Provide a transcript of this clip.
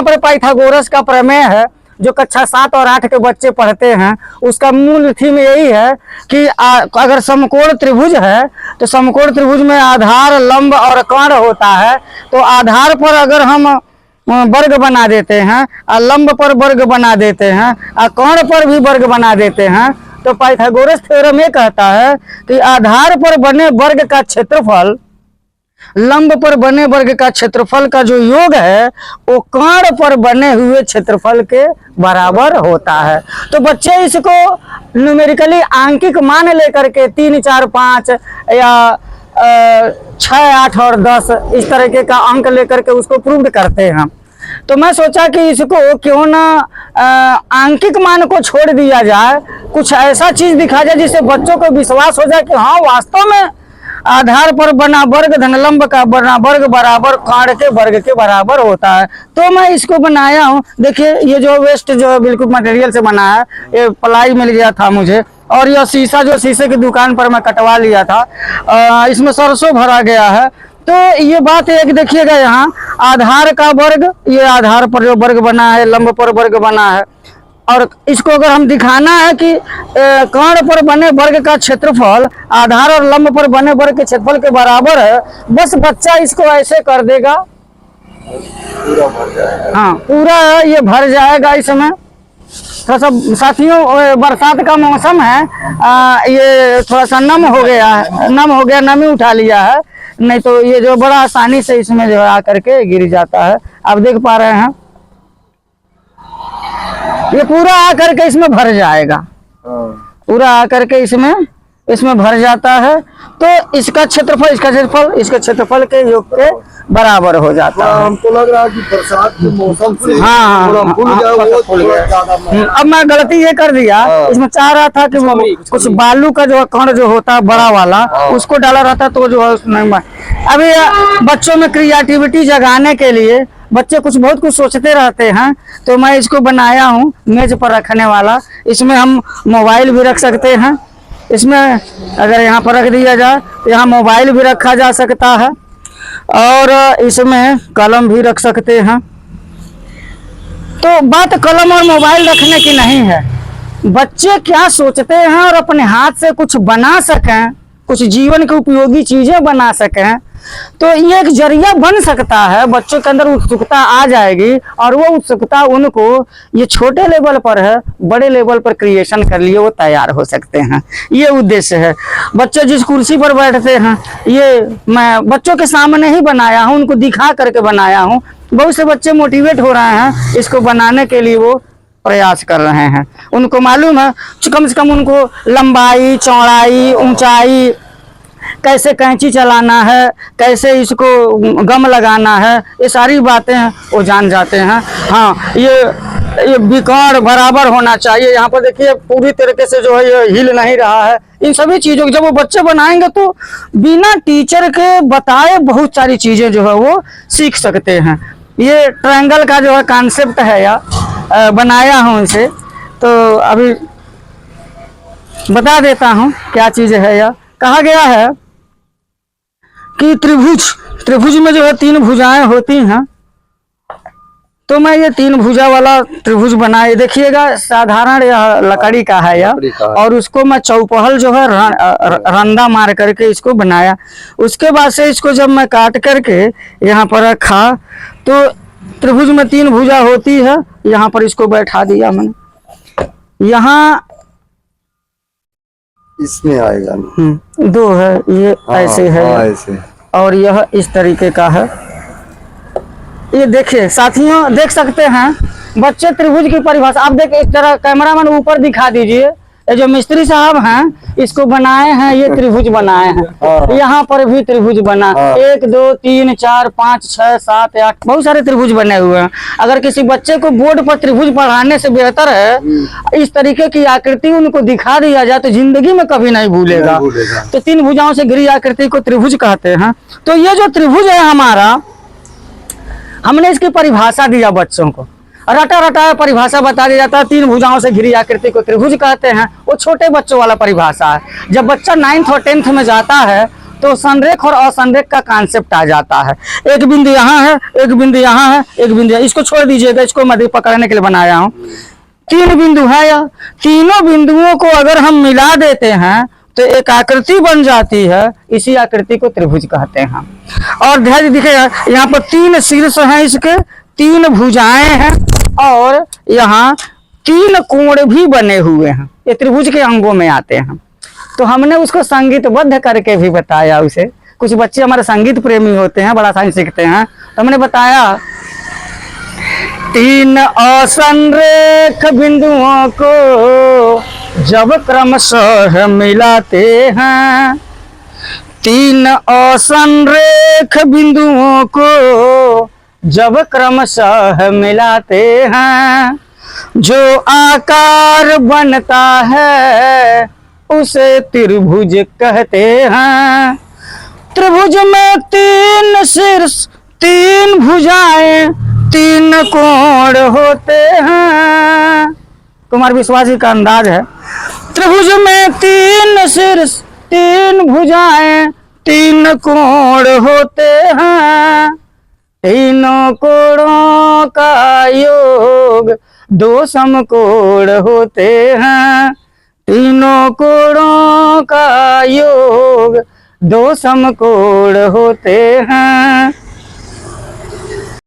पर पाइथागोरस का प्रमेय है जो कक्षा 7 और 8 के बच्चे पढ़ते हैं। उसका मूल थीम यही है कि अगर समकोण त्रिभुज है तो समकोण त्रिभुज में आधार, लंब और कर्ण होता है। तो आधार पर अगर हम वर्ग बना देते हैं और लंब पर वर्ग बना देते हैं और कर्ण पर भी वर्ग बना देते हैं तो पाइथागोरस थ्योरम ये कहता है कि आधार पर बने वर्ग का क्षेत्रफल लंब पर बने वर्ग का क्षेत्रफल का जो योग है वो कर्ण पर बने हुए क्षेत्रफल के बराबर होता है। तो बच्चे इसको न्यूमेरिकली आंकिक मान लेकर के 3, 4, 5 या 6, 8 और 10 इस तरीके का अंक लेकर के उसको प्रूव करते हैं। तो मैं सोचा कि इसको क्यों ना आंकिक मान को छोड़ दिया जाए, कुछ ऐसा चीज दिखा जाए जिससे बच्चों को विश्वास हो जाए कि हाँ वास्तव में आधार पर बना वर्ग धन लंब का बना वर्ग बराबर कर्ण के वर्ग के बराबर होता है। तो मैं इसको बनाया हूँ। देखिए ये जो वेस्ट जो बिल्कुल मटेरियल से बना है, ये प्लाई मिल गया था मुझे, और यह शीशा जो शीशे की दुकान पर मैं कटवा लिया था, इसमें सरसों भरा गया है। तो ये बात है कि देखिएगा यहाँ आधार का वर्ग, ये आधार पर जो वर्ग बना है, लंब पर वर्ग बना है, और इसको अगर हम दिखाना है कि कर्ण पर बने वर्ग का क्षेत्रफल आधार और लंब पर बने वर्ग के क्षेत्रफल के बराबर है, बस बच्चा इसको ऐसे कर देगा, पूरा भर जाएगा। हाँ पूरा ये भर जाएगा। इसमें थोड़ा सा साथियों बरसात का मौसम है, ये थोड़ा सा नम हो गया है, नमी उठा लिया है, नहीं तो ये जो बड़ा आसानी से इसमें जो है आकर के गिर जाता है। आप देख पा रहे हैं ये पूरा आकर के इसमें भर जाएगा, पूरा आकर के इसमें भर जाता है। तो इसका क्षेत्रफल के योग के बराबर हो जाता है। हमको लग रहा है कि बरसात के मौसम से हाँ फूल गया। अब मैं गलती ये कर दिया, इसमें चाह रहा था कि कुछ बालू का जो कण जो होता है बड़ा वाला उसको डाला रहता तो जो है उसमें। अभी बच्चों में क्रिएटिविटी जगाने के लिए बच्चे बहुत कुछ सोचते रहते हैं, तो मैं इसको बनाया हूँ मेज पर रखने वाला। इसमें हम मोबाइल भी रख सकते हैं, इसमें अगर यहाँ पर रख दिया जाए तो यहाँ मोबाइल भी रखा जा सकता है, और इसमें कलम भी रख सकते हैं। तो बात कलम और मोबाइल रखने की नहीं है, बच्चे क्या सोचते हैं और अपने हाथ से कुछ बना सकें, कुछ जीवन की उपयोगी चीजें बना सकें, तो ये एक जरिया बन सकता है। बच्चों के अंदर उत्सुकता आ जाएगी और वो उत्सुकता उनको ये छोटे लेवल पर है, बड़े लेवल पर क्रिएशन कर लिए वो तैयार हो सकते हैं। ये उद्देश्य है। बच्चे जिस कुर्सी पर बैठते हैं ये मैं बच्चों के सामने ही बनाया हूँ, उनको दिखा करके बनाया हूँ। बहुत से बच्चे मोटिवेट हो रहे हैं इसको बनाने के लिए, वो प्रयास कर रहे हैं। उनको मालूम है कम से कम उनको लंबाई, चौड़ाई, ऊंचाई, कैसे कैंची चलाना है, कैसे इसको गम लगाना है, ये सारी बातें वो जान जाते हैं। हाँ ये विकर्ण बराबर होना चाहिए। यहाँ पर देखिए पूरी तरीके से जो है ये हिल नहीं रहा है। इन सभी चीज़ों को जब वो बच्चे बनाएंगे तो बिना टीचर के बताए बहुत सारी चीज़ें जो है वो सीख सकते हैं। ये ट्रायंगल का जो है कॉन्सेप्ट है या बनाया हूँ इसे, तो अभी बता देता हूँ क्या चीज़ है। यह कहा गया है कि त्रिभुज में जो है 3 भुजाएं होती हैं, तो मैं ये 3 भुजा वाला त्रिभुज बनाए। देखिएगा साधारण यह लकड़ी का है यह, और उसको मैं चौपहल जो है रंदा मार करके इसको बनाया। उसके बाद से इसको जब मैं काट करके यहाँ पर रखा तो त्रिभुज में 3 भुजा होती है, यहाँ पर इसको बैठा दिया मैंने। यहाँ इसमें आएगा 2 है, ये ऐसे है ऐसे, और यह इस तरीके का है। ये देखिए साथियों देख सकते हैं बच्चे त्रिभुज की परिभाषा। आप देखिए इस तरह कैमरामैन ऊपर दिखा दीजिए, ये जो मिस्त्री साहब हैं इसको बनाए हैं, ये त्रिभुज बनाए हैं। यहाँ पर भी त्रिभुज बना, 1 2 3 4 5 6 7 8 बहुत सारे त्रिभुज बने हुए हैं। अगर किसी बच्चे को बोर्ड पर त्रिभुज पढ़ाने से बेहतर है इस तरीके की आकृति उनको दिखा दिया जाए तो जिंदगी में कभी नहीं भूलेगा। तो 3 भुजाओं से घिरी आकृति को त्रिभुज कहते हैं। तो ये जो त्रिभुज है हमारा, हमने इसकी परिभाषा दिया बच्चों को, रटा रटा परिभाषा बता दिया जाता है। 3 भुजाओं से घिरी आकृति को त्रिभुज कहते हैं। वो छोटे बच्चों वाला परिभाषा है। जब बच्चा 9th और 10th में जाता है तो संरेख और असंरेख का कॉन्सेप्ट आ जाता है। एक बिंदु यहाँ है, एक बिंदु यहाँ है, एक बिंदु इसको छोड़ दीजिएगा, इसको मैं पकड़ने के लिए बनाया हूँ। 3 बिंदु है या तीनों बिंदुओं को अगर हम मिला देते हैं तो एक आकृति बन जाती है। इसी आकृति को त्रिभुज कहते हैं। और ध्यान दिखेगा यहाँ पर 3 शीर्ष हैं, इसके 3 भुजाएं हैं और यहाँ 3 कोण भी बने हुए हैं। ये त्रिभुज के अंगों में आते हैं। तो हमने उसको संगीतबद्ध करके भी बताया। उसे कुछ बच्चे हमारे संगीत प्रेमी होते हैं, बड़ा साइंस सीखते हैं, तो हमने बताया 3 असंरेख बिंदुओं को जब क्रमशः मिलाते हैं, 3 असंरेख बिंदुओं को जब क्रमशः मिलाते हैं, जो आकार बनता है उसे त्रिभुज कहते हैं। त्रिभुज में 3 शीर्ष, 3 भुजाएं, 3 कोण होते हैं। कुमार विश्वास जी का अंदाज है। त्रिभुज में 3 शीर्ष, 3 भुजाएं, 3 कोण होते हैं। तीनों कोणों का योग 2 समकोण होते हैं। तीनों कोणों का योग 2 समकोण होते हैं।